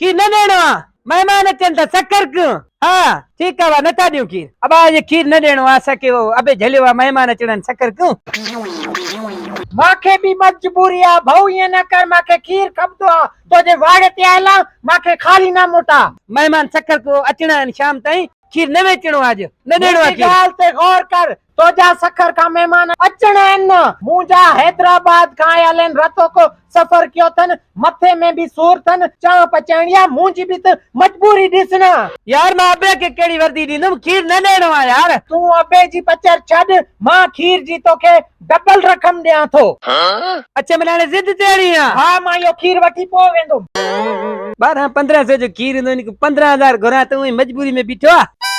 खीर न ॾियणो आहे महिमान अचनि था शक्कर कयूं हा ठीकु आहे नथा ॾियूं खीर अब आज खीर न ॾियणो आहे असांखे अबे झलियो आहे महिमान अचणा आहिनि शक्कर कयूं माखे भी मजबूरी आ भाऊ ये न कर माखे खीर खपतो आ तोजे वाड़े ते आयला माखे खाली ना मोटा महिमान शक्कर को अचणा आहिनि शाम ताईं खीर न वेचणो आहे अॼु न ॾियणो आहे खीर ॻाल्हि ते गौर कर तोजा सखर का मेहमान अचणा आहिनि मुंहिंजा हैदराबाद खां आयल आहिनि रतो को सफ़र कयो अथनि मथे में भी सूर अथनि चांहि पचाइणी आहे मुंहिंजी भी त मजबूरी ॾिस न यार मां अबे खे कहिड़ी वर्दी ॾींदुमि खीर न ॾियणो आहे यार तूं अबे जी पचर छॾ मां खीर जी तोखे डबल रक़म ॾियां थो अच्छा माना हाणे ज़िद चइणी आहे हा मां इहो खीर वठी पोइ वेंदुमि 1200-1500 जो खीर ईंदो 15,000 घुरां त उहे मजबूरी में बीठो आहे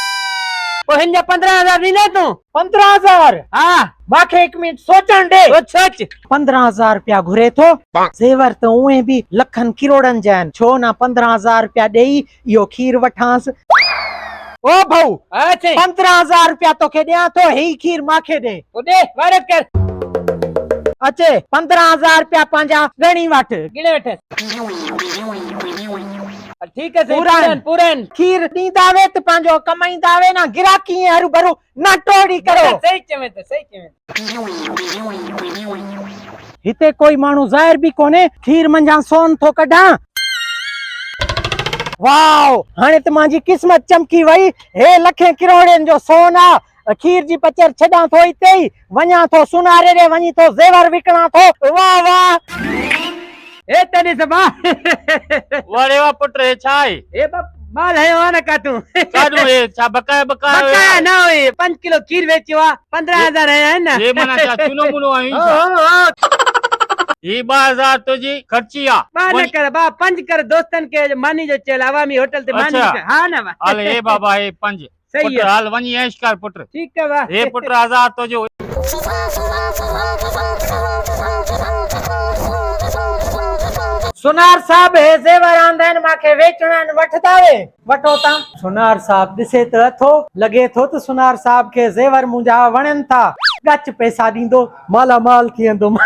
पोइ हिन जा 15,000 ॾींदे तूं 15,000 हा माखे 1 मिनट सोचण दे सोच 15,000 रुपया घुरे थो ज़ेवर त उहे भी लखन किरोड़न जा आहिनि छो न 15,000 रुपया ॾेई इहो खीर वठांसि ओ भाऊ 15,000 रुपया तोखे ॾियां थो ही खीर माखे ॾे ॾे वारत कर अचे 15,000 रुपया पंहिंजा ॻणी वठ गिणे वठ ठीक है पूरन खीर ॾींदा वे त पंहिंजो कमाईंदा वे न गिराकी हरू भरू न टोड़ी करो सही चवे हिते कोई माण्हू ज़ाहिर भी कोने खीर मंझां सोन थो कढां वाओ हाणे त मुंहिंजी किस्मत चमकी वई हे लखे किरोड़नि जो सोन आ खीर जी पचर छॾां थो हिते ई वञां थो सुनारे ॾे वञी थो ज़ेवर विकणां थो वाह वाह ए तने सबा वारे वा पुट हे छा आहे ए माल है वाना काटू काडू हे छा बकाया बकाया ना होए 5 किलो खीर बेचियो आ 15,000 है ना ये मना छा चुनो मुनो आई ये 2000 तुझी खर्ची आ बा कर बा 5 कर दोस्तन के मानी जो चल आवामी होटल ते मानी हां ना बा हाल हे बाबा हे 5 सही है हाल वनी ऐश कर पुट ठीक है बा हे पुट 1000 तुझो सुनार साहब हे ज़ेवर आंदा आहिनि माखे वेचणा आहिनि वठदा वे वठो ता सुनार साहब ॾिसे त अथो लॻे थो त सुनार साहब खे ज़ेवर मुंहिंजा वणनि था गच पैसा ॾींदो माला माल थी वेंदुमि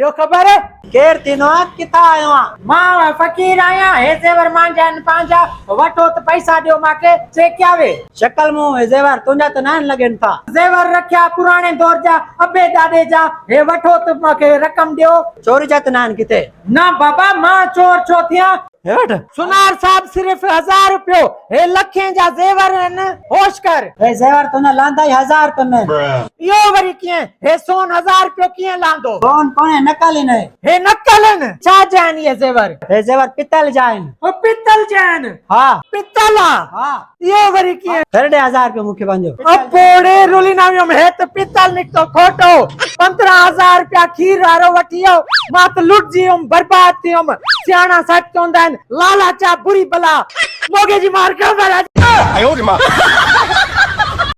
ॿियो ख़बर केरु थींदो आहे किथां आयो आहियां मां फ़क़ीर आहियां हे ज़ेवर मुंहिंजा आहिनि पंहिंजा वठो त पैसा ॾियो माखे चेकिया वे शक्ल मुंहुं हे ज़ेवर तुंहिंजा त न लॻनि था ज़ेवर रखिया पुराणे दौर जा अबे ॾाॾे जा हे वठो त माखे रक़म ॾियो चोरी जा त न आहिनि किथे न बाबा मां चोर छो थियां सुनार साहब सिर्फ 1000 रुपयो हे लखे जा ज़ेवर आहिनि होश कर हे ज़ेवर तुंहिंजा लांदा ई 1000 रुपए में इहो वरी कीअं हे सोन 1000 रुपयो कीअं लांदो सोन कोने नकल आहिनि हे नकल आहिनि छा जा आहिनि ये ज़ेवर हे ज़ेवर पितल जा आहिनि ओ पितल जा आहिनि हा पितल हा इहो वरी कीअं कर दे 1000 रुपयो मूंखे पंहिंजो अपोड़े रुली नावियो में हे त पितल निकतो खोटो 15,000 रुपया खीर वारो वठियो मां त लुट जियुमि बर्बाद थियुमि सियाणा सच चवंदा आहिनि लाला चा बुरी बला मोगे जी मार कर